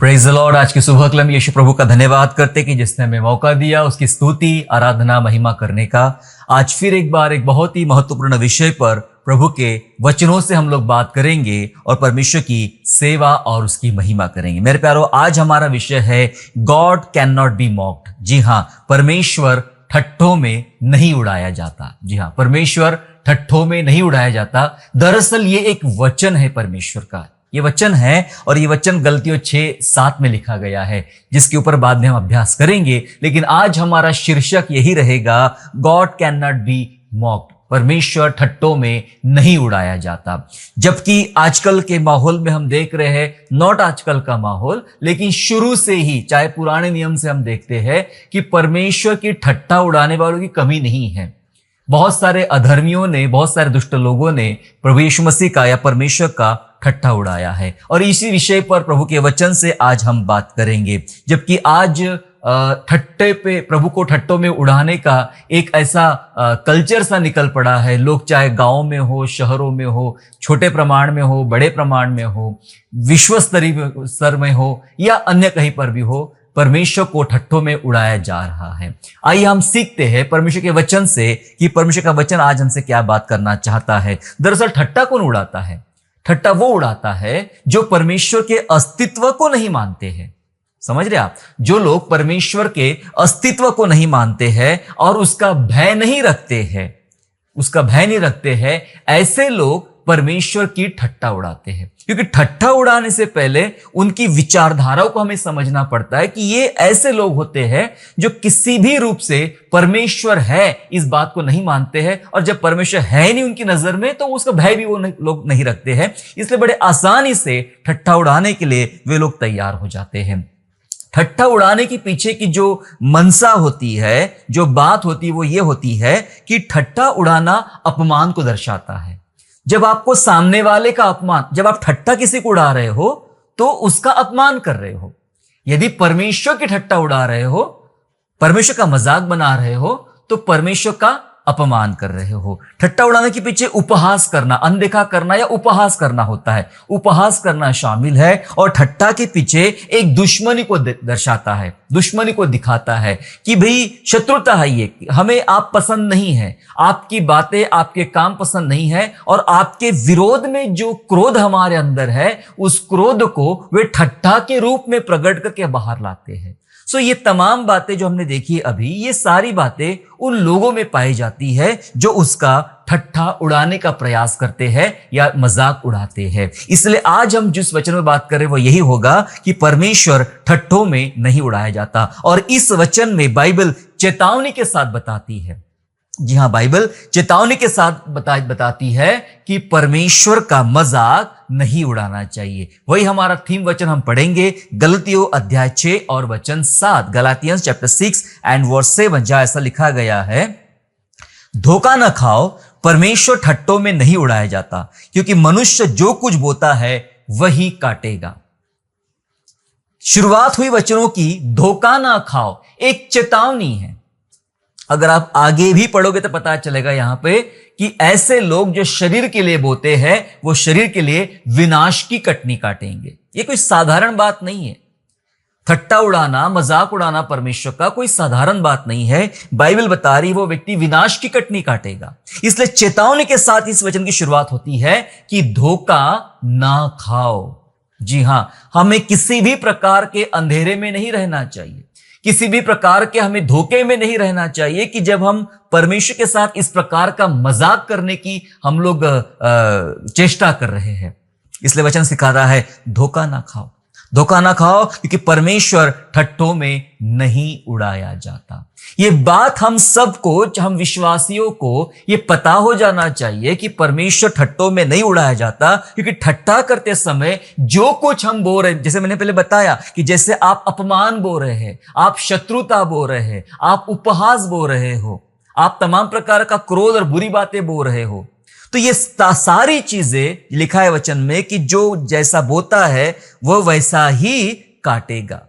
Praise the Lord. आज की सुबह के लिए हम यीशु प्रभु का धन्यवाद करते कि जिसने हमें मौका दिया उसकी स्तुति आराधना महिमा करने का। आज फिर एक बार एक बहुत ही महत्वपूर्ण विषय पर प्रभु के वचनों से हम लोग बात करेंगे और परमेश्वर की सेवा और उसकी महिमा करेंगे। मेरे प्यारो, आज हमारा विषय है God can not be mocked. जी हाँ, परमेश्वर ठट्ठों में नहीं उड़ाया जाता। जी हाँ, परमेश्वर ठट्ठों में नहीं उड़ाया जाता। दरअसल ये एक वचन है परमेश्वर का, ये वचन है और ये वचन गलतियों 6:7 में लिखा गया है, जिसके ऊपर बाद में हम अभ्यास करेंगे। लेकिन आज हमारा शीर्षक यही रहेगा, God can not be mocked. परमेश्वर ठट्ठों में नहीं उड़ाया जाता। जबकि आजकल के माहौल में हम देख रहे हैं, नॉट आजकल का माहौल, लेकिन शुरू से ही, चाहे पुराने नियम से हम देखते हैं कि परमेश्वर की ठट्ठा उड़ाने वालों की कमी नहीं है। बहुत सारे अधर्मियों ने, बहुत सारे दुष्ट लोगों ने प्रभु यीशु मसीह का या परमेश्वर का ठट्ठा उड़ाया है। और इसी विषय पर प्रभु के वचन से आज हम बात करेंगे। जबकि आज ठट्टे पे, प्रभु को ठट्टों में उड़ाने का एक ऐसा कल्चर सा निकल पड़ा है। लोग चाहे गांव में हो, शहरों में हो, छोटे प्रमाण में हो, बड़े प्रमाण में हो, विश्व स्तरीय स्तर में हो या अन्य कहीं पर भी हो, परमेश्वर को ठट्ठों में उड़ाया जा रहा है। आइए हम सीखते हैं परमेश्वर के वचन से कि परमेश्वर का वचन आज हमसे क्या बात करना चाहता है। दरअसल ठट्ठा कौन उड़ाता है? ठट्ठा वो उड़ाता है जो परमेश्वर के अस्तित्व को नहीं मानते हैं। समझ रहे आप? जो लोग परमेश्वर के अस्तित्व को नहीं मानते हैं और उसका भय नहीं रखते हैं, ऐसे लोग परमेश्वर की ठट्ठा उड़ाते हैं। क्योंकि ठट्ठा उड़ाने से पहले उनकी विचारधाराओं को हमें समझना पड़ता है कि ये ऐसे लोग होते हैं जो किसी भी रूप से परमेश्वर है इस बात को नहीं मानते हैं, और जब परमेश्वर है नहीं उनकी नजर में तो उसका भय भी वो लोग नहीं रखते हैं। इसलिए बड़े आसानी से ठट्ठा उड़ाने के लिए वे लोग तैयार हो जाते हैं। ठट्ठा उड़ाने के पीछे की जो मनसा होती है, जो बात होती है, वो ये होती है कि ठट्ठा उड़ाना अपमान को दर्शाता है। जब आपको सामने वाले का अपमान, जब आप ठट्ठा किसी को उड़ा रहे हो तो उसका अपमान कर रहे हो। यदि परमेश्वर की ठट्ठा उड़ा रहे हो, परमेश्वर का मजाक बना रहे हो, तो परमेश्वर का अपमान कर रहे हो। ठट्ठा उड़ाने के पीछे उपहास करना, अनदेखा करना या उपहास करना होता है। उपहास करना शामिल है और ठट्ठा के पीछे एक दुश्मनी को दर्शाता है, दुश्मनी को दिखाता है कि भाई शत्रुता है, ये हमें आप पसंद नहीं है, आपकी बातें, आपके काम पसंद नहीं है, और आपके विरोध में जो क्रोध हमारे अंदर है, उस क्रोध को वे ठट्ठा के रूप में प्रकट करके बाहर लाते हैं। सो ये तमाम बातें जो हमने देखी अभी, ये सारी बातें उन लोगों में पाई जाती है जो उसका ठट्ठा उड़ाने का प्रयास करते हैं या मजाक उड़ाते हैं। इसलिए आज हम जिस वचन में बात कर रहे हैं वो यही होगा कि परमेश्वर ठट्ठों में नहीं उड़ाया जाता। और इस वचन में बाइबल चेतावनी के साथ बताती है। जी हाँ, बाइबल चेतावनी के साथ बताती है कि परमेश्वर का मजाक नहीं उड़ाना चाहिए। वही हमारा थीम वचन हम पढ़ेंगे, गलतियों अध्याय 6 और वचन 7, गलातियंस चैप्टर 6 एंड वर्स 7, जहां ऐसा लिखा गया है, धोखा न खाओ, परमेश्वर ठट्ठों में नहीं उड़ाया जाता, क्योंकि मनुष्य जो कुछ बोता है वही काटेगा। शुरुआत हुई वचनों की, धोखा ना खाओ, एक चेतावनी है। अगर आप आगे भी पढ़ोगे तो पता चलेगा यहां पे कि ऐसे लोग जो शरीर के लिए बोते हैं, वो शरीर के लिए विनाश की कटनी काटेंगे। ये कोई साधारण बात नहीं है। ठट्ठा उड़ाना, मजाक उड़ाना परमेश्वर का कोई साधारण बात नहीं है। बाइबल बता रही वो व्यक्ति विनाश की कटनी काटेगा। इसलिए चेतावनी के साथ इस वचन की शुरुआत होती है कि धोखा ना खाओ। जी हां, हमें किसी भी प्रकार के अंधेरे में नहीं रहना चाहिए, किसी भी प्रकार के हमें धोखे में नहीं रहना चाहिए कि जब हम परमेश्वर के साथ इस प्रकार का मजाक करने की हम लोग चेष्टा कर रहे हैं। इसलिए वचन सिखाता है, धोखा ना खाओ, धोखा ना खाओ, क्योंकि परमेश्वर ठट्ठों में नहीं उड़ाया जाता। ये बात हम सबको, हम विश्वासियों को ये पता हो जाना चाहिए कि परमेश्वर ठट्ठों में नहीं उड़ाया जाता। क्योंकि ठट्ठा करते समय जो कुछ हम बोल रहे हैं, जैसे मैंने पहले बताया कि जैसे आप अपमान बोल रहे हैं, आप शत्रुता बोल रहे हैं, आप उपहास बोल रहे हो, आप तमाम प्रकार का क्रोध और बुरी बातें बोल रहे हो, तो ये सारी चीजें लिखा है वचन में कि जो जैसा बोता है वो वैसा ही काटेगा।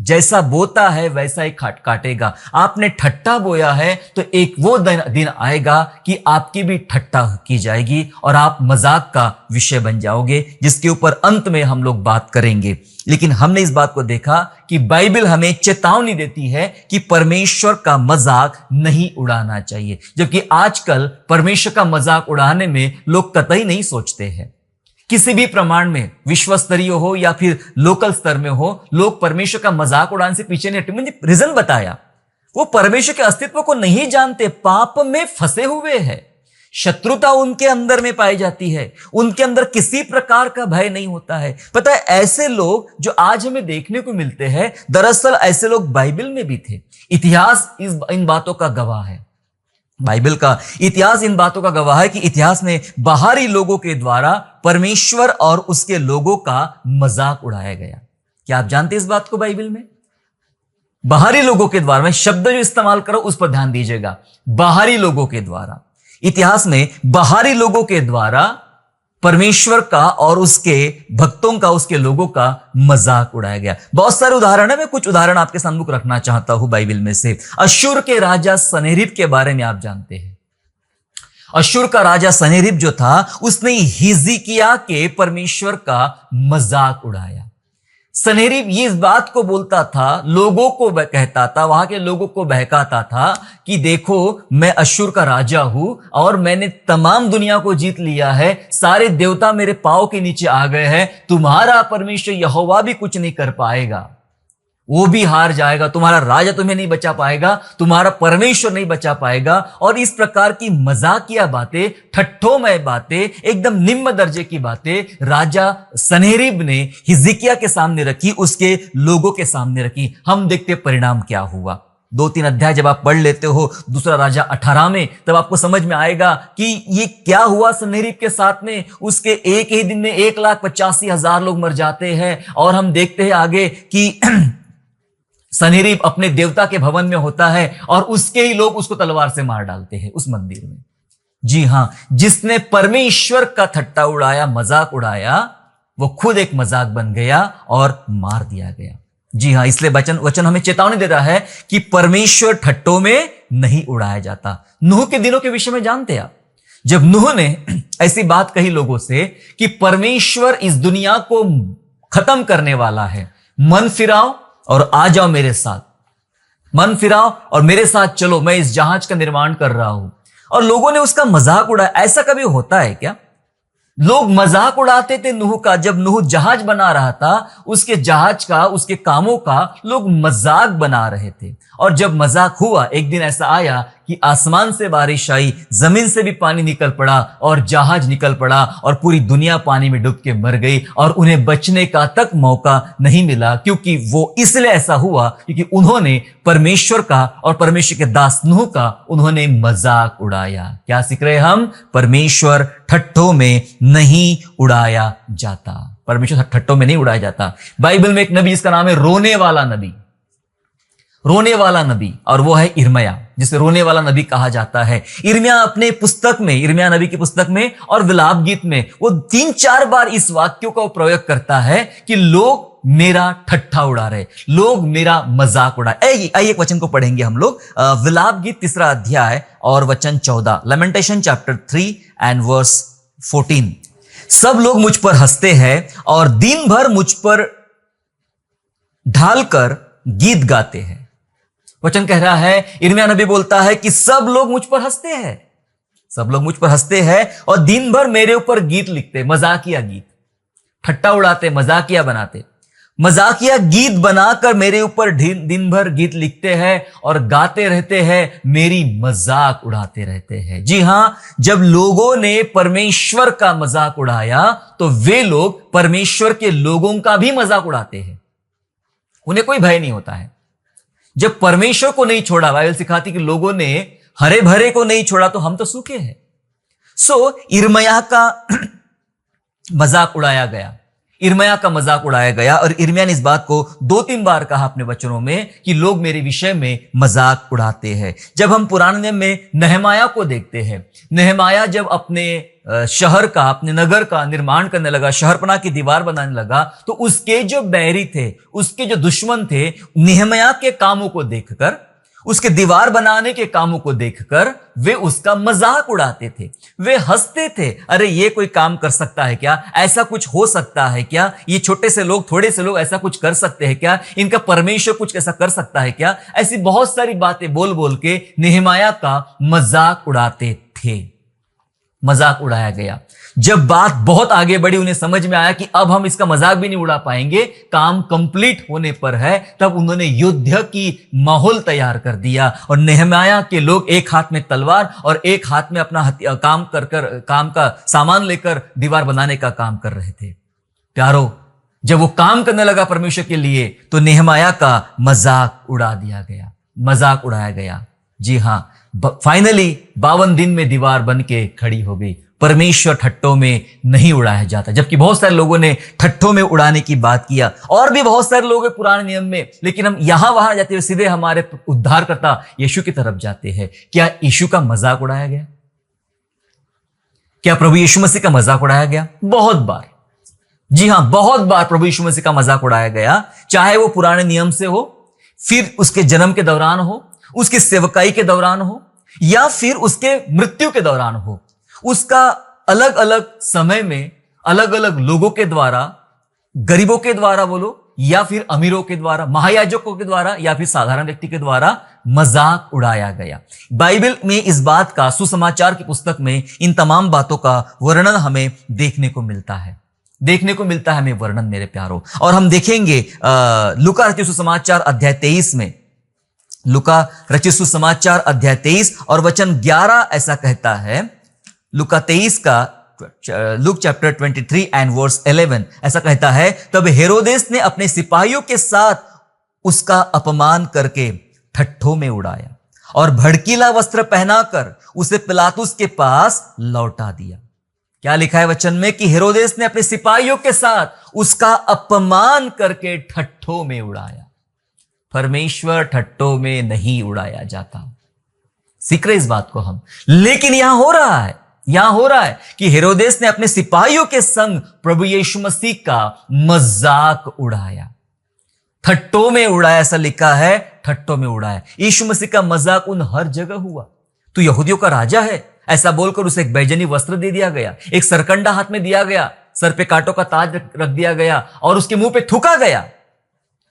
जैसा बोता है वैसा ही काटेगा। आपने ठट्टा बोया है तो एक वो दिन आएगा कि आपकी भी ठट्टा की जाएगी और आप मजाक का विषय बन जाओगे, जिसके ऊपर अंत में हम लोग बात करेंगे। लेकिन हमने इस बात को देखा कि बाइबल हमें चेतावनी देती है कि परमेश्वर का मजाक नहीं उड़ाना चाहिए, जबकि आजकल परमेश्वर का मजाक उड़ाने में लोग कतई नहीं सोचते हैं। किसी भी प्रमाण में, विश्व स्तरीय हो या फिर लोकल स्तर में हो, लोग परमेश्वर का मजाक उड़ाने से पीछे नहीं हटे। मुझे रीजन बताया, वो परमेश्वर के अस्तित्व को नहीं जानते, पाप में फंसे हुए हैं, शत्रुता उनके अंदर में पाई जाती है, उनके अंदर किसी प्रकार का भय नहीं होता है। पता है, ऐसे लोग जो आज हमें देखने को मिलते हैं, दरअसल ऐसे लोग बाइबल में भी थे। इतिहास इन बातों का गवाह है। बाइबल का इतिहास इन बातों का गवाह है कि इतिहास में बाहरी लोगों के द्वारा परमेश्वर और उसके लोगों का मजाक उड़ाया गया। क्या आप जानते हैं इस बात को? बाइबल में बाहरी लोगों के द्वारा, मैं शब्द जो इस्तेमाल करो उस पर ध्यान दीजिएगा, बाहरी लोगों के द्वारा, इतिहास में बाहरी लोगों के द्वारा परमेश्वर का और उसके भक्तों का, उसके लोगों का मजाक उड़ाया गया। बहुत सारे उदाहरण है, मैं कुछ उदाहरण आपके सामने रखना चाहता हूं बाइबल में से। अश्शूर के राजा सनेरिब के बारे में आप जानते हैं। अश्शूर का राजा सनेरिब जो था, उसने हिजकिय्याह के परमेश्वर का मजाक उड़ाया। सनेरिब ये इस बात को बोलता था, लोगों को कहता था, वहां के लोगों को बहकाता था कि देखो, मैं अश्शूर का राजा हूं और मैंने तमाम दुनिया को जीत लिया है, सारे देवता मेरे पांव के नीचे आ गए हैं, तुम्हारा परमेश्वर यहोवा भी कुछ नहीं कर पाएगा, वो भी हार जाएगा, तुम्हारा राजा तुम्हें नहीं बचा पाएगा, तुम्हारा परमेश्वर नहीं बचा पाएगा। और इस प्रकार की मजाकिया बातें, ठट्ठोमय बातें, एकदम निम्न दर्जे की बातें राजा सनेरिब ने हिजकिय्याह के सामने रखी, उसके लोगों के सामने रखी। हम देखते परिणाम क्या हुआ। 2-3 अध्याय जब आप पढ़ लेते हो दूसरा राजा 18 में, तब आपको समझ में आएगा कि ये क्या हुआ सनेरिब के साथ में। उसके एक ही दिन में 1,85,000 लोग मर जाते हैं। और हम देखते हैं आगे कि सनेरिब अपने देवता के भवन में होता है और उसके ही लोग उसको तलवार से मार डालते हैं उस मंदिर में। जी हां, जिसने परमेश्वर का ठट्टा उड़ाया, मजाक उड़ाया, वो खुद एक मजाक बन गया और मार दिया गया। जी हां, इसलिए वचन हमें चेतावनी देता है कि परमेश्वर ठट्टों में नहीं उड़ाया जाता। नूह के दिनों के विषय में जानते हैं आप, जब नूह ने ऐसी बात कही लोगों से कि परमेश्वर इस दुनिया को खत्म करने वाला है, मन फिराओ और आ जाओ मेरे साथ, मन फिराओ और मेरे साथ चलो, मैं इस जहाज का निर्माण कर रहा हूं। और लोगों ने उसका मजाक उड़ाया। ऐसा कभी होता है क्या? लोग मजाक उड़ाते थे नूह का। जब नूह जहाज बना रहा था, उसके जहाज का, उसके कामों का लोग मजाक बना रहे थे। और जब मजाक हुआ, एक दिन ऐसा आया कि आसमान से बारिश आई, जमीन से भी पानी निकल पड़ा और जहाज निकल पड़ा और पूरी दुनिया पानी में डूब के मर गई और उन्हें बचने का तक मौका नहीं मिला। क्योंकि वो इसलिए ऐसा हुआ क्योंकि उन्होंने परमेश्वर का और परमेश्वर के दास नूह का उन्होंने मजाक उड़ाया। क्या सीख रहे हम? परमेश्वर ठट्ठों में नहीं उड़ाया जाता। परमेश्वर ठट्ठों में नहीं उड़ाया जाता। बाइबल में एक नबी, इसका नाम है रोने वाला नबी, रोने वाला नबी, और वो है इर्मिया, जिसे रोने वाला नबी कहा जाता है। इर्मिया अपने पुस्तक में, इर्मिया नबी की पुस्तक में और विलाप गीत में वो 3-4 बार इस वाक्यों का प्रयोग करता है कि लोग मेरा ठट्ठा उड़ा रहे, लोग मेरा मजाक उड़ा। आइए एक वचन को पढ़ेंगे हम लोग, विलाप गीत 3 अध्याय और वचन 14, लैमेंटेशन चैप्टर 3 एंड वर्स 14। सब लोग मुझ पर हंसते हैं और दिन भर मुझ पर ढालकर गीत गाते हैं। वचन कह रहा है, इर्मिया नबी बोलता है कि सब लोग मुझ पर हंसते हैं, सब लोग मुझ पर हंसते हैं और दिन भर मेरे ऊपर गीत लिखते, मजाकिया गीत, ठट्टा उड़ाते, मजाकिया बनाते, मजाकिया गीत बनाकर मेरे ऊपर दिन भर गीत लिखते हैं और गाते रहते हैं, मेरी मजाक उड़ाते रहते हैं। जी हां, जब लोगों ने परमेश्वर का मजाक उड़ाया तो वे लोग परमेश्वर के लोगों का भी मजाक उड़ाते हैं। उन्हें कोई भय नहीं होता है। जब परमेश्वर को नहीं छोड़ा, बाइबल सिखाती कि लोगों ने हरे भरे को नहीं छोड़ा तो हम तो सूखे हैं। सो इर्मिया का मजाक उड़ाया गया। इर्मया का मजाक उड़ाया गया और इर्मया ने इस बात को 2-3 बार कहा अपने वचनों में कि लोग मेरे विषय में मजाक उड़ाते हैं। जब हम पुराने नियम में नहमाया को देखते हैं, नहमाया जब अपने शहर का, अपने नगर का निर्माण करने लगा, शहरपनाह की दीवार बनाने लगा, तो उसके जो बैरी थे, उसके जो दुश्मन थे, नेहम्याह के कामों को देखकर, उसके दीवार बनाने के कामों को देखकर वे उसका मजाक उड़ाते थे, वे हंसते थे। अरे ये कोई काम कर सकता है क्या? ऐसा कुछ हो सकता है क्या? ये छोटे से लोग, थोड़े से लोग ऐसा कुछ कर सकते हैं क्या? इनका परमेश्वर कुछ ऐसा कर सकता है क्या? ऐसी बहुत सारी बातें बोल बोल के नेहम्याह का मजाक उड़ाते थे। मजाक उड़ाया गया। जब बात बहुत आगे बढ़ी, उन्हें समझ में आया कि अब हम इसका मजाक भी नहीं उड़ा पाएंगे, काम कंप्लीट होने पर है, तब उन्होंने युद्ध की माहौल तैयार कर दिया और नेहम्याह के लोग एक हाथ में तलवार और एक हाथ में अपना काम का सामान लेकर दीवार बनाने का काम कर रहे थे। प्यारो, जब वो काम करने लगा परमेश्वर के लिए, तो नेहम्याह का मजाक उड़ा दिया गया, मजाक उड़ाया गया। जी हां, फाइनली 52 दिन में दीवार बन के खड़ी हो गई। परमेश्वर ठट्टों में नहीं उड़ाया जाता, जबकि बहुत सारे लोगों ने ठट्टों में उड़ाने की बात किया, और भी बहुत सारे लोग हैं पुराने नियम में, लेकिन हम यहां वहां जाते हुए सीधे हमारे उद्धारकर्ता यीशु की तरफ जाते हैं। क्या यीशु का मजाक उड़ाया गया? क्या प्रभु यीशु मसीह का मजाक उड़ाया गया? बहुत बार। जी हां, बहुत बार प्रभु यीशु मसीह का मजाक उड़ाया गया, चाहे वो पुराने नियम से हो, फिर उसके जन्म के दौरान हो, उसकी सेवकाई के दौरान हो, या फिर उसके मृत्यु के दौरान हो। उसका अलग अलग समय में अलग अलग लोगों के द्वारा, गरीबों के द्वारा बोलो, या फिर अमीरों के द्वारा, महायाजकों के द्वारा, या फिर साधारण व्यक्ति के द्वारा मजाक उड़ाया गया। बाइबल में इस बात का, सुसमाचार की पुस्तक में इन तमाम बातों का वर्णन हमें देखने को मिलता है, देखने को मिलता है हमें वर्णन, मेरे प्यारों। और हम देखेंगे लूका रचित सुसमाचार अध्याय 23 में, लूका रचित सुसमाचार अध्याय 23 और वचन 11 ऐसा कहता है। लूका 23 का, लूक चैप्टर 23 एंड वर्स 11 ऐसा कहता है, तब हेरोदेस ने अपने सिपाहियों के साथ उसका अपमान करके ठट्ठों में उड़ाया और भड़कीला वस्त्र पहनाकर उसे पिलातुस के पास लौटा दिया। क्या लिखा है वचन में? कि हेरोदेस ने अपने सिपाहियों के साथ उसका अपमान करके ठट्ठों में उड़ाया। परमेश्वर ठट्टों में नहीं उड़ाया जाता, सीख रहे इस बात को हम। लेकिन यहां हो रहा है कि हेरोदेस ने अपने सिपाहियों के संग प्रभु यीशु मसीह का मजाक उड़ाया, ठट्टों में उड़ाया, ऐसा लिखा है, ठट्टों में उड़ाया। यीशु मसीह का मजाक उन हर जगह हुआ। तू यहूदियों का राजा है, ऐसा बोलकर उसे एक बैजनी वस्त्र दे दिया गया, एक सरकंडा हाथ में दिया गया, सर पे कांटों का ताज रख दिया गया और उसके मुंह पे थूका गया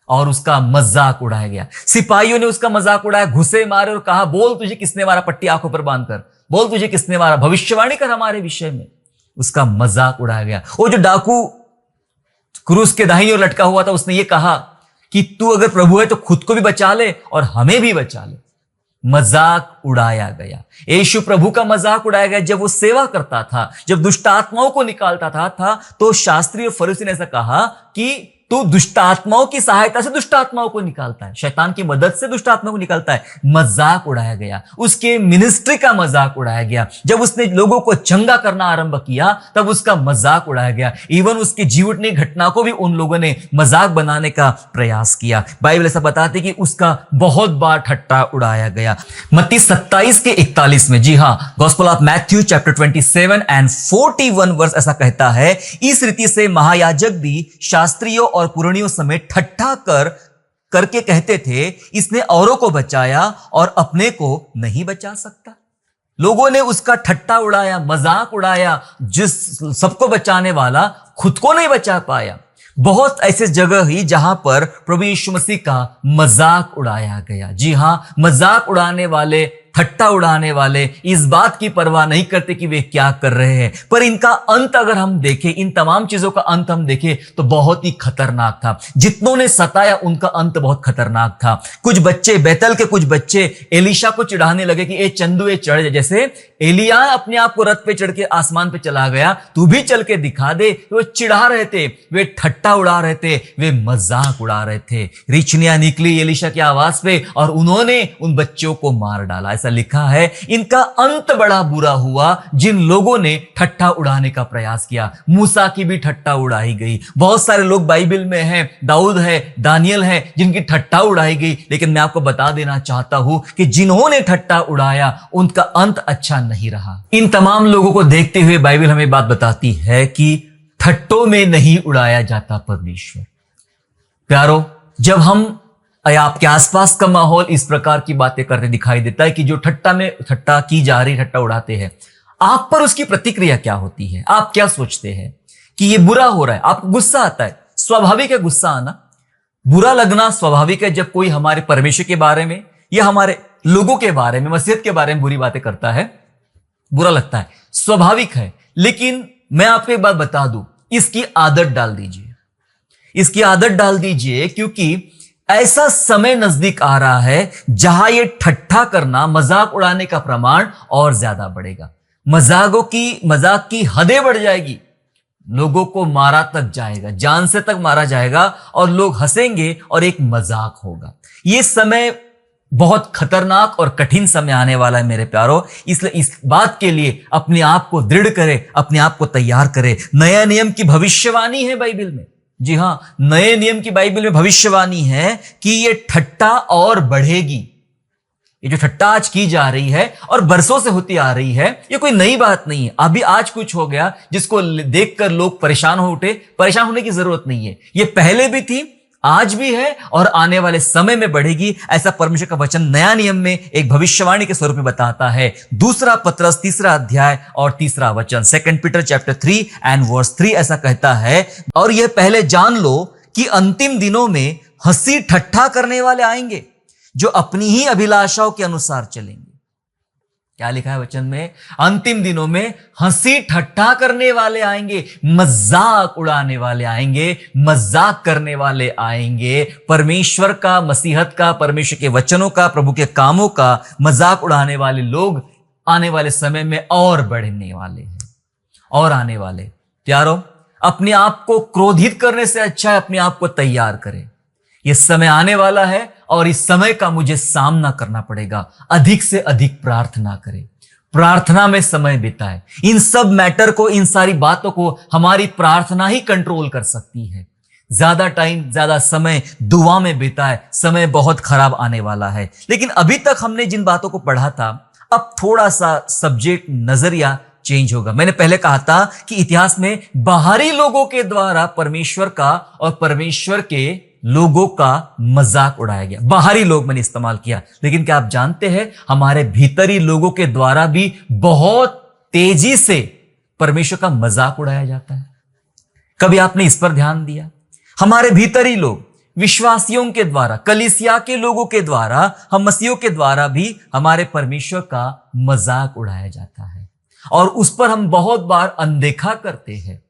और उसका मजाक उड़ाया गया। सिपाहियों ने उसका मजाक उड़ाया, घुसे मारे और कहा, बोल तुझे किसने मारा, पट्टी आंखों पर बांधकर बोल तुझे किसने मारा, भविष्यवाणी कर हमारे विषय में। उसका मजाक उड़ाया गया। वो जो डाकू क्रूस के दाहिनी ओर लटका हुआ था, उसने ये कहा कि तू अगर प्रभु है तो खुद को भी बचा ले और हमें भी बचा ले। मजाक उड़ाया गया। यीशु प्रभु का मजाक उड़ाया गया। जब वो सेवा करता था, जब दुष्ट आत्माओं को निकालता था तो शास्त्री और फरीसी ने ऐसा कहा कि तू दुष्ट आत्माओं की सहायता से दुष्ट आत्माओं को निकालता है, शैतान की मदद से दुष्ट आत्माओं को निकालता है। मजाक उड़ाया गया। उसके मिनिस्ट्री का मजाक उड़ाया गया। जब उसने लोगों को चंगा करना आरंभ किया, तब उसका मजाक उड़ाया गया। इवन उसकी जीवनी घटना को भी उन लोगों ने मजाक बनाने का प्रयास किया। बाइबल ऐसा बताती कि उसका बहुत बार ठट्टा उड़ाया गया। मत्ती 27 के 41 में, जी हां, gospel of Matthew chapter 27 and 41 verse ऐसा कहता है, इस रीति से महायाजक भी शास्त्रियों और पुरानियों समेत ठट्ठा करके कहते थे, इसने औरों को बचाया और अपने को नहीं बचा सकता। लोगों ने उसका ठट्टा उड़ाया, मजाक उड़ाया। जिस सबको बचाने वाला खुद को नहीं बचा पाया। बहुत ऐसे जगह ही जहां पर प्रभु यीशु मसीह का मजाक उड़ाया गया। जी हां, मजाक उड़ाने वाले, ठट्टा उड़ाने वाले इस बात की परवाह नहीं करते कि वे क्या कर रहे हैं, पर इनका अंत अगर हम देखें, इन तमाम चीजों का अंत हम देखें तो बहुत ही खतरनाक था। जितनों ने सताया उनका अंत बहुत खतरनाक था। कुछ बच्चे, बैतल के कुछ बच्चे एलीशा को चिढ़ाने लगे कि ए चंदू ए चढ़ जा, जैसे एलिया अपने आप को रथ पे चढ़ के आसमान पे चला गया, तू भी चल के दिखा दे। वो चिढ़ा रहे थे, वे ठट्टा उड़ा रहे थे, वे मजाक उड़ा रहे थे। रीछनियां निकली एलीशा की आवाज पे और उन्होंने उन बच्चों को मार डाला। ऐसा लिखा है, इनका अंत बड़ा बुरा हुआ जिन लोगों ने ठट्ठा उड़ाने का प्रयास किया। मूसा की भी ठट्ठा उड़ाई गई। बहुत सारे लोग बाइबल में हैं, दाऊद है, दानियल है, जिनकी ठट्ठा उड़ाई गई। लेकिन मैं आपको बता देना चाहता हूं कि जिन्होंने ठट्ठा उड़ाया उनका अंत अच्छा नहीं रहा। इन तमाम लोगों को देखते हुए बाइबल हमें बात बताती है कि ठट्टों में नहीं उड़ाया जाता परमेश्वर। प्यारो, जब हम आपके आसपास का माहौल इस प्रकार की बातें करते दिखाई देता है कि जो ठट्टा की जा रही, ठट्टा उड़ाते हैं, आप पर उसकी प्रतिक्रिया क्या होती है? आप क्या सोचते हैं कि ये बुरा हो रहा है? आपको गुस्सा आता है? स्वाभाविक है गुस्सा आना, बुरा लगना स्वाभाविक है। जब कोई हमारे परमेश्वर के बारे में या हमारे लोगों के बारे में, मसीहत के बारे में बुरी बातें करता है, बुरा लगता है, स्वाभाविक है। लेकिन मैं आपको एक बात बता दूं, इसकी आदत डाल दीजिए, इसकी आदत डाल दीजिए, क्योंकि ऐसा समय नजदीक आ रहा है जहां ये ठट्ठा करना, मजाक उड़ाने का प्रमाण और ज्यादा बढ़ेगा। मजाक की हदें बढ़ जाएगी, लोगों को मारा तक जाएगा, जान से तक मारा जाएगा और लोग हंसेंगे और एक मजाक होगा। ये समय बहुत खतरनाक और कठिन समय आने वाला है मेरे प्यारो। इसलिए इस बात के लिए अपने आप को दृढ़ करे, अपने आप को तैयार करे। नया नियम की भविष्यवाणी है बाइबल में। जी हां, नए नियम की बाइबल में भविष्यवाणी है कि ये ठट्टा और बढ़ेगी। ये जो ठट्टा आज की जा रही है और बरसों से होती आ रही है, ये कोई नई बात नहीं है। अभी आज कुछ हो गया जिसको देखकर लोग परेशान हो उठे, परेशान होने की जरूरत नहीं है। ये पहले भी थी, आज भी है और आने वाले समय में बढ़ेगी। ऐसा परमेश्वर का वचन नया नियम में एक भविष्यवाणी के स्वरूप में बताता है। दूसरा पत्रस 3 अध्याय और 3 वचन, 2 पीटर चैप्टर 3 एंड वर्स 3 ऐसा कहता है, और यह पहले जान लो कि अंतिम दिनों में हंसी ठट्ठा करने वाले आएंगे जो अपनी ही अभिलाषाओं के अनुसार चलेंगे। क्या लिखा है वचन में? अंतिम दिनों में हंसी ठट्ठा करने वाले आएंगे, मजाक उड़ाने वाले आएंगे, मजाक करने वाले आएंगे। परमेश्वर का, मसीहत का, परमेश्वर के वचनों का, प्रभु के कामों का मजाक उड़ाने वाले लोग आने वाले समय में और बढ़ने वाले हैं और आने वाले। प्यारो, अपने आप को क्रोधित करने से अच्छा है अपने आप को तैयार करें। यह समय आने वाला है और इस समय का मुझे सामना करना पड़ेगा। अधिक से अधिक प्रार्थना करें, प्रार्थना में समय बिताए। इन सब मैटर को, इन सारी बातों को हमारी प्रार्थना ही कंट्रोल कर सकती है। ज्यादा टाइम, ज्यादा समय दुआ में बिताए, समय बहुत खराब आने वाला है। लेकिन अभी तक हमने जिन बातों को पढ़ा था, अब थोड़ा सा सब्जेक्ट, नजरिया चेंज होगा। मैंने पहले कहा था कि इतिहास में बाहरी लोगों के द्वारा परमेश्वर का और परमेश्वर के लोगों का मजाक उड़ाया गया। बाहरी लोग मैंने इस्तेमाल किया, लेकिन क्या आप जानते हैं हमारे भीतरी लोगों के द्वारा भी बहुत तेजी से परमेश्वर का मजाक उड़ाया जाता है। कभी आपने इस पर ध्यान दिया? हमारे भीतरी लोग, विश्वासियों के द्वारा, कलीसिया के लोगों के द्वारा, हम मसीहों के द्वारा भी हमारे परमेश्वर का मजाक उड़ाया जाता है और उस पर हम बहुत बार अनदेखा करते हैं,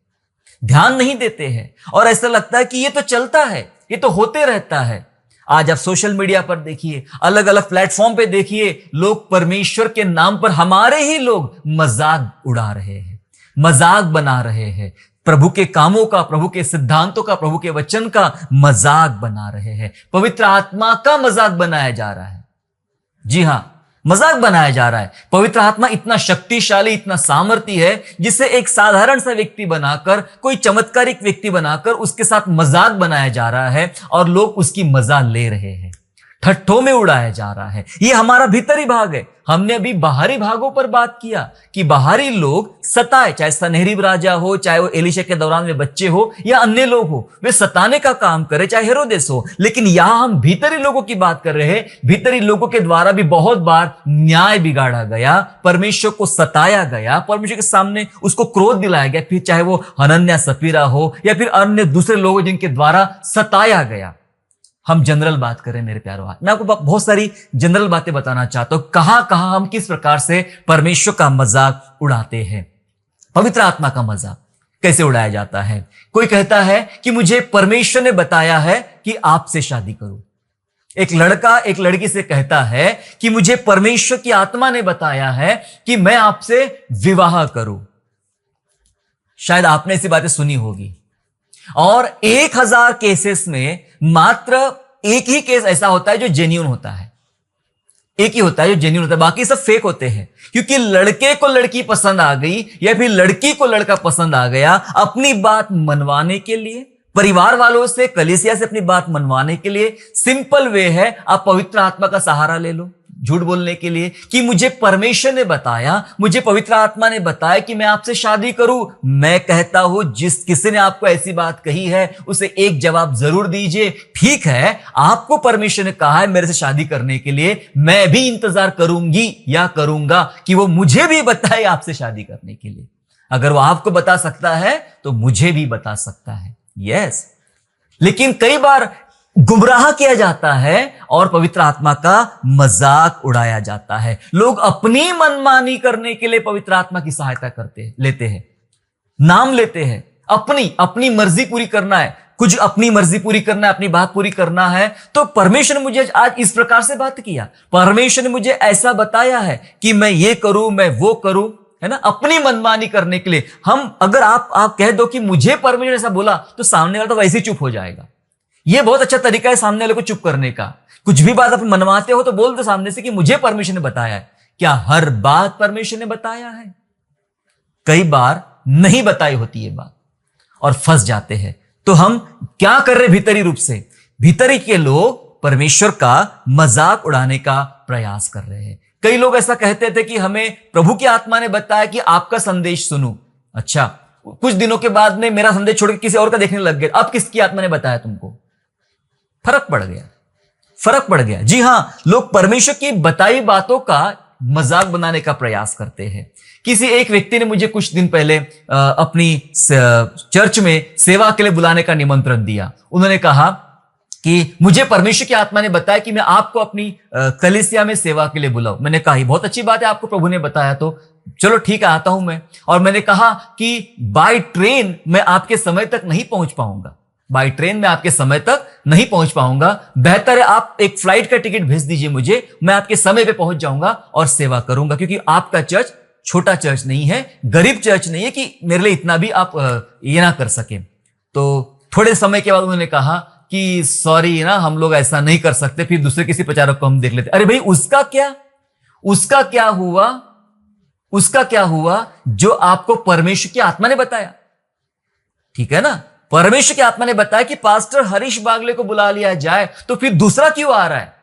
ध्यान नहीं देते हैं और ऐसा लगता है कि ये तो चलता है, ये तो होते रहता है। आज आप सोशल मीडिया पर देखिए, अलग अलग प्लेटफॉर्म पे देखिए, लोग परमेश्वर के नाम पर, हमारे ही लोग मजाक उड़ा रहे हैं, मजाक बना रहे हैं। प्रभु के कामों का, प्रभु के सिद्धांतों का, प्रभु के वचन का मजाक बना रहे हैं। पवित्र आत्मा का मजाक बनाया जा रहा है। जी हां, मजाक बनाया जा रहा है। पवित्र आत्मा इतना शक्तिशाली, इतना सामर्थी है, जिसे एक साधारण सा व्यक्ति बनाकर, कोई चमत्कारिक व्यक्ति बनाकर उसके साथ मजाक बनाया जा रहा है और लोग उसकी मजा ले रहे हैं, ठट्ठों में उड़ाया जा रहा है। ये हमारा भीतरी भाग है। हमने अभी बाहरी भागों पर बात किया कि बाहरी लोग सताए, चाहे सनहेरीब राजा हो, चाहे वो एलीशा के दौरान में बच्चे हो या अन्य लोग हो, वे सताने का काम करे, चाहे हेरोदेस हो। लेकिन यहां हम भीतरी लोगों की बात कर रहे हैं। भीतरी लोगों के द्वारा भी बहुत बार न्याय बिगाड़ा गया, परमेश्वर को सताया गया, परमेश्वर के सामने उसको क्रोध दिलाया गया, फिर चाहे वो हनन्याह, सफीरा हो या फिर अन्य दूसरे लोग जिनके द्वारा सताया गया। हम जनरल बात करें मेरे प्यारो, मैं आपको बहुत सारी जनरल बातें बताना चाहता हूं, कहां कहां हम किस प्रकार से परमेश्वर का मजाक उड़ाते हैं। पवित्र आत्मा का मजाक कैसे उड़ाया जाता है? कोई कहता है कि मुझे परमेश्वर ने बताया है कि आपसे शादी करूं। एक लड़का एक लड़की से कहता है कि मुझे परमेश्वर की आत्मा ने बताया है कि मैं आपसे विवाह करूं। शायद आपने ऐसी बातें सुनी होगी और 1000 केसेस में मात्र एक ही केस ऐसा होता है जो जेन्युइन होता है। एक ही होता है जो जेन्युइन होता है, बाकी सब फेक होते हैं। क्योंकि लड़के को लड़की पसंद आ गई या फिर लड़की को लड़का पसंद आ गया, अपनी बात मनवाने के लिए, परिवार वालों से, कलीसिया से अपनी बात मनवाने के लिए सिंपल वे है, आप पवित्र आत्मा का सहारा ले लो झूठ बोलने के लिए कि मुझे परमेश्वर ने बताया, मुझे पवित्र आत्मा ने बताया कि मैं आपसे शादी करूं। मैं कहता हूं जिस किसी ने आपको ऐसी बात कही है उसे एक जवाब जरूर दीजिए, ठीक है आपको परमेश्वर ने कहा है मेरे से शादी करने के लिए, मैं भी इंतजार करूंगी या करूंगा कि वो मुझे भी बताए आपसे शादी करने के लिए। अगर वो आपको बता सकता है तो मुझे भी बता सकता है। यस, लेकिन कई बार गुमराह किया जाता है और पवित्र आत्मा का मजाक उड़ाया जाता है। लोग अपनी मनमानी करने के लिए पवित्र आत्मा की सहायता लेते हैं, नाम लेते हैं, अपनी मर्जी पूरी करना है, कुछ अपनी मर्जी पूरी करना है, अपनी बात पूरी करना है। तो परमेश्वर ने मुझे आज इस प्रकार से बात किया, परमेश्वर ने मुझे ऐसा बताया है कि मैं ये करूं, मैं वो करूं, है ना, अपनी मनमानी करने के लिए। हम अगर आप कह दो कि मुझे परमेश्वर ने ऐसा बोला, तो सामने वाला तो वैसे ही चुप हो जाएगा। यह बहुत अच्छा तरीका है सामने वाले को चुप करने का। कुछ भी बात आप मनवाते हो तो बोल दो सामने से कि मुझे परमेश्वर ने बताया है। क्या हर बात परमेश्वर ने बताया है? कई बार नहीं बताई होती ये बात और फंस जाते हैं। तो हम क्या कर रहे भीतरी रूप से? भीतरी के लोग परमेश्वर का मजाक उड़ाने का प्रयास कर रहे हैं। कई लोग ऐसा कहते थे कि हमें प्रभु की आत्मा ने बताया कि आपका संदेश सुनूं। अच्छा, कुछ दिनों के बाद में मेरा संदेश छोड़ के किसी और का देखने लग गए। अब किसकी आत्मा ने बताया तुमको? फर्क पड़ गया। जी हां, लोग परमेश्वर की बताई बातों का मजाक बनाने का प्रयास करते हैं। किसी एक व्यक्ति ने मुझे कुछ दिन पहले अपनी चर्च में सेवा के लिए बुलाने का निमंत्रण दिया। उन्होंने कहा कि मुझे परमेश्वर की आत्मा ने बताया कि मैं आपको अपनी कलीसिया में सेवा के लिए बुलाऊं। मैंने कहा बहुत अच्छी बात है, आपको प्रभु ने बताया तो चलो ठीक है, आता हूं मैं। और मैंने कहा कि बाय ट्रेन मैं आपके समय तक नहीं पहुंच पाऊंगा, बेहतर है आप एक फ्लाइट का टिकट भेज दीजिए मुझे, मैं आपके समय पे पहुंच जाऊंगा और सेवा करूंगा। क्योंकि आपका चर्च छोटा चर्च नहीं है, गरीब चर्च नहीं है कि मेरे लिए इतना भी आप ये ना कर सके। तो थोड़े समय के बाद उन्होंने कहा कि सॉरी ना, हम लोग ऐसा नहीं कर सकते, फिर दूसरे किसी प्रचारक को हम देख लेते। अरे भाई, उसका क्या हुआ जो आपको परमेश्वर की आत्मा ने बताया? ठीक है ना, परमेश्वर की आत्मा ने बताया कि पास्टर हरीश बागले को बुला लिया जाए, तो फिर दूसरा क्यों आ रहा है?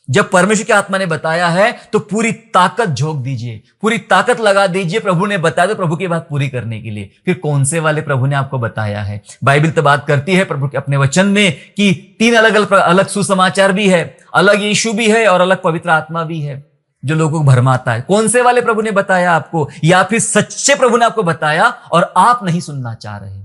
जब परमेश्वर की आत्मा ने बताया है तो पूरी ताकत झोंक दीजिए, पूरी ताकत लगा दीजिए। प्रभु ने बताया तो प्रभु की बात पूरी करने के लिए। फिर कौन से वाले प्रभु ने आपको बताया है? बाइबल तो बात करती है प्रभु के अपने वचन में कि 3 अलग सुसमाचार भी है, अलग यीशु भी है और अलग पवित्र आत्मा भी है जो लोगों को भरमाता है। कौन से वाले प्रभु ने बताया आपको? या फिर सच्चे प्रभु ने आपको बताया और आप नहीं सुनना चाह रहे हो?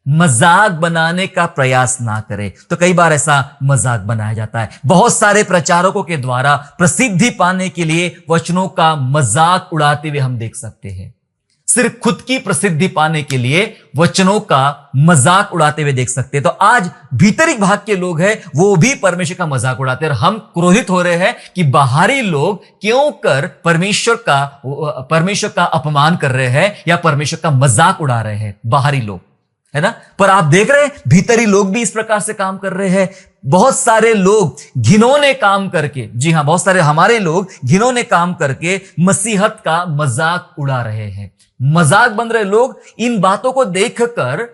मजाक बनाने का प्रयास ना करें। तो कई बार ऐसा मजाक बनाया जाता है। बहुत सारे प्रचारकों के द्वारा प्रसिद्धि पाने के लिए वचनों का मजाक उड़ाते हुए हम देख सकते हैं। सिर्फ खुद की प्रसिद्धि पाने के लिए वचनों का मजाक उड़ाते हुए देख सकते हैं। तो आज भीतरी भाग के लोग हैं, वो भी परमेश्वर का मजाक उड़ाते हैं और हम क्रोधित हो रहे हैं कि बाहरी लोग क्यों कर परमेश्वर का अपमान कर रहे हैं या परमेश्वर का मजाक उड़ा रहे हैं, बाहरी लोग, है ना। पर आप देख रहे हैं भीतरी लोग भी इस प्रकार से काम कर रहे हैं। बहुत सारे लोग घिनौने काम करके, जी हां, बहुत सारे हमारे लोग घिनौने काम करके मसीहत का मजाक उड़ा रहे हैं। मजाक बन रहे लोग इन बातों को देखकर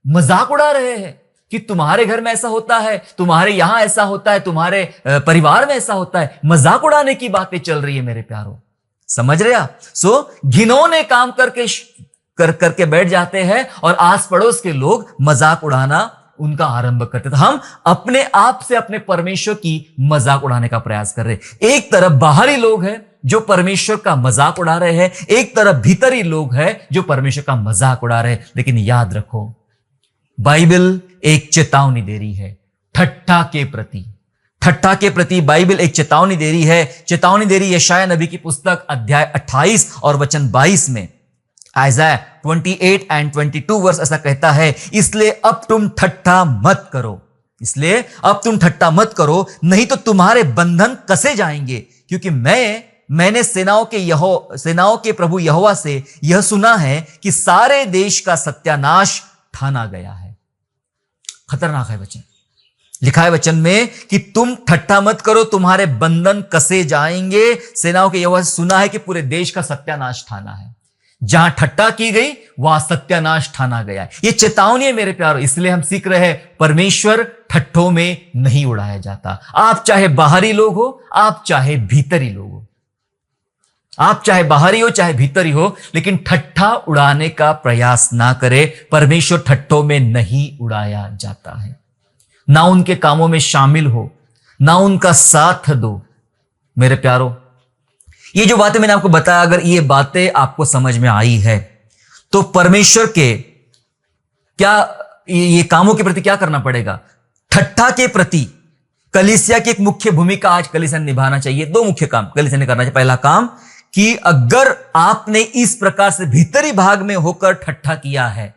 मजाक उड़ा रहे हैं कि तुम्हारे घर में ऐसा होता है, तुम्हारे यहां ऐसा होता है, तुम्हारे परिवार में ऐसा होता है। मजाक उड़ाने की बातें चल रही है मेरे प्यारों, समझ रहे आप? घिनौने काम करके बैठ जाते हैं और आस पड़ोस के लोग मजाक उड़ाना उनका आरंभ करते। तो हम अपने आप से अपने परमेश्वर की मजाक उड़ाने का प्रयास कर रहे हैं। एक तरफ बाहरी लोग हैं जो परमेश्वर का मजाक उड़ा रहे हैं, एक तरफ भीतरी लोग हैं जो परमेश्वर का मजाक उड़ा रहे हैं। लेकिन याद रखो, बाइबल एक चेतावनी दे रही है ठट्ठा के प्रति बाइबल एक चेतावनी दे रही है। चेतावनी दे रही है यशायाह नबी की पुस्तक अध्याय 28 और वचन 22 में। आइज़ाया 28 and 22 वर्ष ऐसा कहता है, इसलिए अब तुम ठट्ठा मत करो, नहीं तो तुम्हारे बंधन कसे जाएंगे। क्योंकि मैंने सेनाओं के प्रभु यहोवा से यह सुना है कि सारे देश का सत्यानाश ठाना गया है। खतरनाक है बच्चे, लिखा है वचन में कि तुम ठट्ठा मत करो, तुम्हारे बंधन कसे जाएंगे। सेनाओं के यहोवा से सुना है कि पूरे देश का सत्यानाश ठाना है। जहां ठट्टा की गई वहां सत्यानाश ठाना गया है। ये चेतावनी है मेरे प्यारो, इसलिए हम सीख रहे हैं परमेश्वर ठट्ठों में नहीं उड़ाया जाता। आप चाहे बाहरी लोग हो, आप चाहे भीतरी लोग हो, आप चाहे बाहरी हो चाहे भीतरी हो, लेकिन ठट्ठा उड़ाने का प्रयास ना करें। परमेश्वर ठट्ठों में नहीं उड़ाया जाता है। ना उनके कामों में शामिल हो, ना उनका साथ दो। मेरे प्यारो, ये जो बातें मैंने आपको बताया, अगर ये बातें आपको समझ में आई है तो परमेश्वर के क्या ये कामों के प्रति क्या करना पड़ेगा? ठट्ठा के प्रति कलीसिया की एक मुख्य भूमिका आज कलीसिया ने निभाना चाहिए। दो मुख्य काम कलीसिया ने करना चाहिए। पहला काम कि अगर आपने इस प्रकार से भीतरी भाग में होकर ठट्ठा किया है,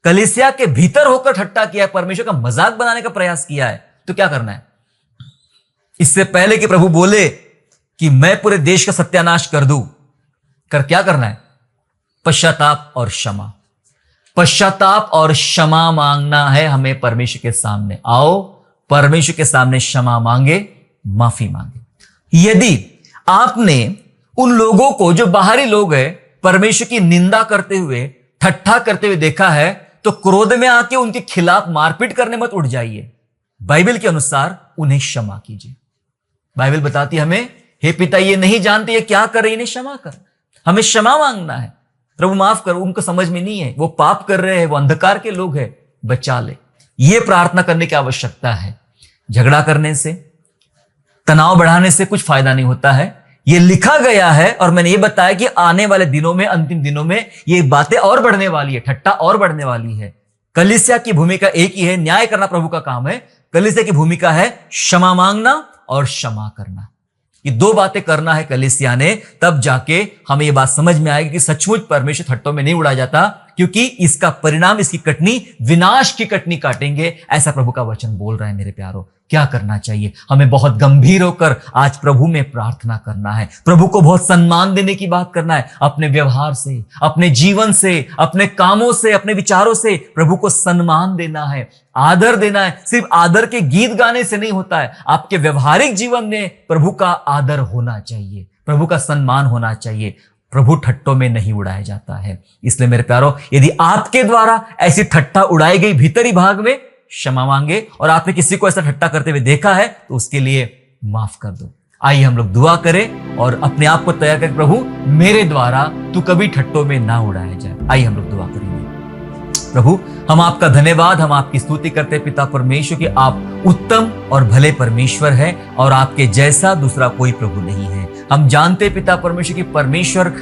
कलीसिया के भीतर होकर ठट्ठा किया है, परमेश्वर का मजाक बनाने का प्रयास किया है, तो क्या करना है? इससे पहले कि प्रभु बोले कि मैं पूरे देश का सत्यानाश कर दूं, क्या करना है? पश्चाताप और क्षमा। पश्चाताप और क्षमा मांगना है हमें परमेश्वर के सामने। आओ परमेश्वर के सामने क्षमा मांगे, माफी मांगे। यदि आपने उन लोगों को जो बाहरी लोग हैं परमेश्वर की निंदा करते हुए, ठट्ठा करते हुए देखा है, तो क्रोध में आके उनके खिलाफ मारपीट करने मत उठ जाइए। बाइबल के अनुसार उन्हें क्षमा कीजिए। बाइबल बताती है हमें, हे पिता ये नहीं जानते ये क्या कर रहे, इन्हें क्षमा कर। हमें क्षमा मांगना है, प्रभु माफ कर, उनको समझ में नहीं है, वो पाप कर रहे हैं, वो अंधकार के लोग हैं, बचा ले। ये प्रार्थना करने की आवश्यकता है। झगड़ा करने से, तनाव बढ़ाने से कुछ फायदा नहीं होता है। ये लिखा गया है और मैंने ये बताया कि आने वाले दिनों में, अंतिम दिनों में ये बातें और बढ़ने वाली है, ठट्ठा और बढ़ने वाली है। कलीसिया की भूमिका एक ही है, न्याय करना प्रभु का काम है। कलीसिया की भूमिका है क्षमा मांगना और क्षमा करना। ये दो बातें करना है कलीसिया ने, तब जाके हमें ये बात समझ में आएगी कि सचमुच परमेश्वर ठट्टों में नहीं उड़ा जाता, क्योंकि इसका परिणाम, इसकी कटनी विनाश की कटनी काटेंगे, ऐसा प्रभु का वचन बोल रहा है। मेरे प्यारो, क्या करना चाहिए? हमें बहुत गंभीर होकर आज प्रभु में प्रार्थना करना है। प्रभु को बहुत सम्मान देने की बात करना है। अपने व्यवहार से, अपने जीवन से, अपने कामों से, अपने विचारों से प्रभु को सम्मान देना है, आदर देना है। सिर्फ आदर के गीत गाने से नहीं होता है, आपके व्यवहारिक जीवन में प्रभु का आदर होना चाहिए, प्रभु का सम्मान होना चाहिए। प्रभु ठट्टों में नहीं उड़ाया जाता है। इसलिए मेरे प्यारो, यदि आपके द्वारा ऐसी ठट्ठा उड़ाई गई भीतरी भाग में, क्षमा मांगे, और आपने किसी को ऐसा ठट्टा करते हुए देखा है तो उसके लिए माफ कर दो। आइए हम लोग दुआ करें और अपने आप को तैयार करें, प्रभु मेरे द्वारा तू कभी ठट्टों में ना उड़ाया जाए। आइए हम लोग दुआ करेंगे। प्रभु, हम आपका धन्यवाद, हम आपकी स्तुति करते हैं पिता परमेश्वर कि आप उत्तम और भले परमेश्वर है और आपके जैसा दूसरा कोई प्रभु नहीं है। हम जानते पिता परमेश्वर की परमेश्वर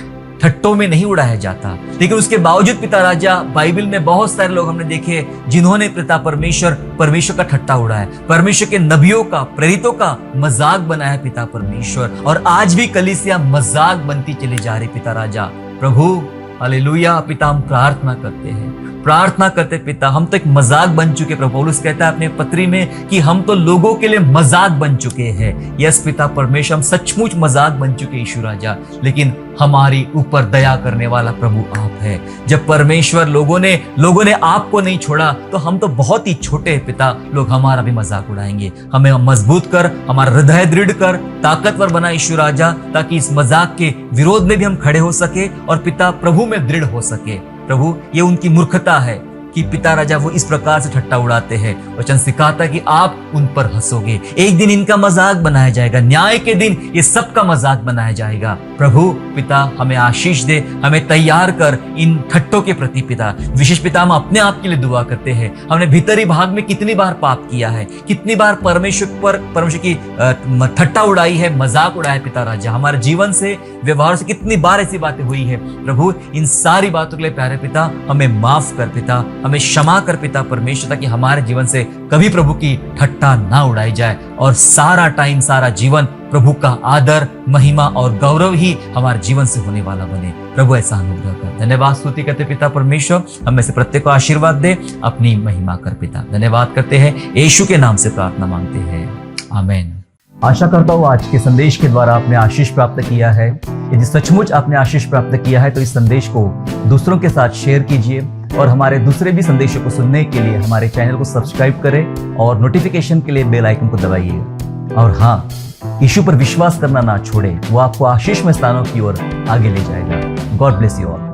ठट्टों में नहीं उड़ाया जाता, लेकिन उसके बावजूद पिता राजा, बाइबल में बहुत सारे लोग हमने देखे जिन्होंने पिता परमेश्वर का ठट्टा उड़ाया, परमेश्वर के नबियों का, प्रेरितों का मजाक बनाया पिता परमेश्वर, और आज भी कलीसिया मजाक बनती चली जा रही पिता राजा। प्रभु हालेलुया, पिता हम प्रार्थना करते पिता, हम तो एक मजाक बन चुके। प्रभु पौलुस कहता है अपने पत्री में कि हम तो लोगों के लिए मजाक बन चुके हैं। यस पिता परमेश्वर, हम सचमुच मजाक बन चुके यीशु राजा, लेकिन हमारी ऊपर दया करने वाला प्रभु आप है। जब परमेश्वर लोगों ने आपको नहीं छोड़ा तो हम तो बहुत ही छोटे हैं पिता, लोग हमारा भी मजाक उड़ाएंगे। हमें मजबूत कर, हमारा हृदय दृढ़ कर, ताकतवर बना यीशु राजा, ताकि इस मजाक के विरोध में भी हम खड़े हो सके और पिता प्रभु में दृढ़ हो सके। प्रभु, ये उनकी मूर्खता है कि पिता राजा वो इस प्रकार से ठट्टा उड़ाते हैं। वचन सिखाता है कि आप उन पर हंसोगे, एक दिन इनका मजाक बनाया जाएगा, न्याय के दिन ये सबका मजाक बनाया जाएगा। प्रभु पिता हमें आशीष दे, हमें तैयार कर इन ठट्टों के प्रति पिता। विशेष पिता हम अपने आप के लिए दुआ करते हैं। हमने भीतरी भाग में कितनी बार पाप किया है, कितनी बार परमेश्वर की ठट्टा उड़ाई है, मजाक उड़ाया है पिता राजा। हमारे जीवन से, व्यवहार से कितनी बार ऐसी बातें हुई है। प्रभु इन सारी बातों के लिए प्यारे पिता हमें माफ कर पिता, हमें क्षमा कर पिता परमेश्वर, ताकि हमारे जीवन से कभी प्रभु की ठट्टा ना उड़ाई जाए और सारा टाइम, सारा जीवन प्रभु का आदर, महिमा और गौरव ही हमारे जीवन से होने वाला बने। प्रभु ऐसा अनुग्रह कर। धन्यवाद स्तुति करते पिता परमेश्वर, हमें से प्रत्येक को आशीर्वाद दे, अपनी महिमा कर पिता। धन्यवाद करते हैं, यीशु के नाम से प्रार्थना मांगते हैं, आमीन। आशा करता हूँ आज के संदेश के द्वारा आपने आशीष प्राप्त किया है। यदि सचमुच आपने आशीष प्राप्त किया है तो इस संदेश को दूसरों के साथ शेयर कीजिए और हमारे दूसरे भी संदेशों को सुनने के लिए हमारे चैनल को सब्सक्राइब करें और नोटिफिकेशन के लिए बेल आइकन को दबाइए। और हाँ, यीशु पर विश्वास करना ना छोड़े, वो आपको आशीषमय स्थानों की ओर आगे ले जाएगा। God bless you all.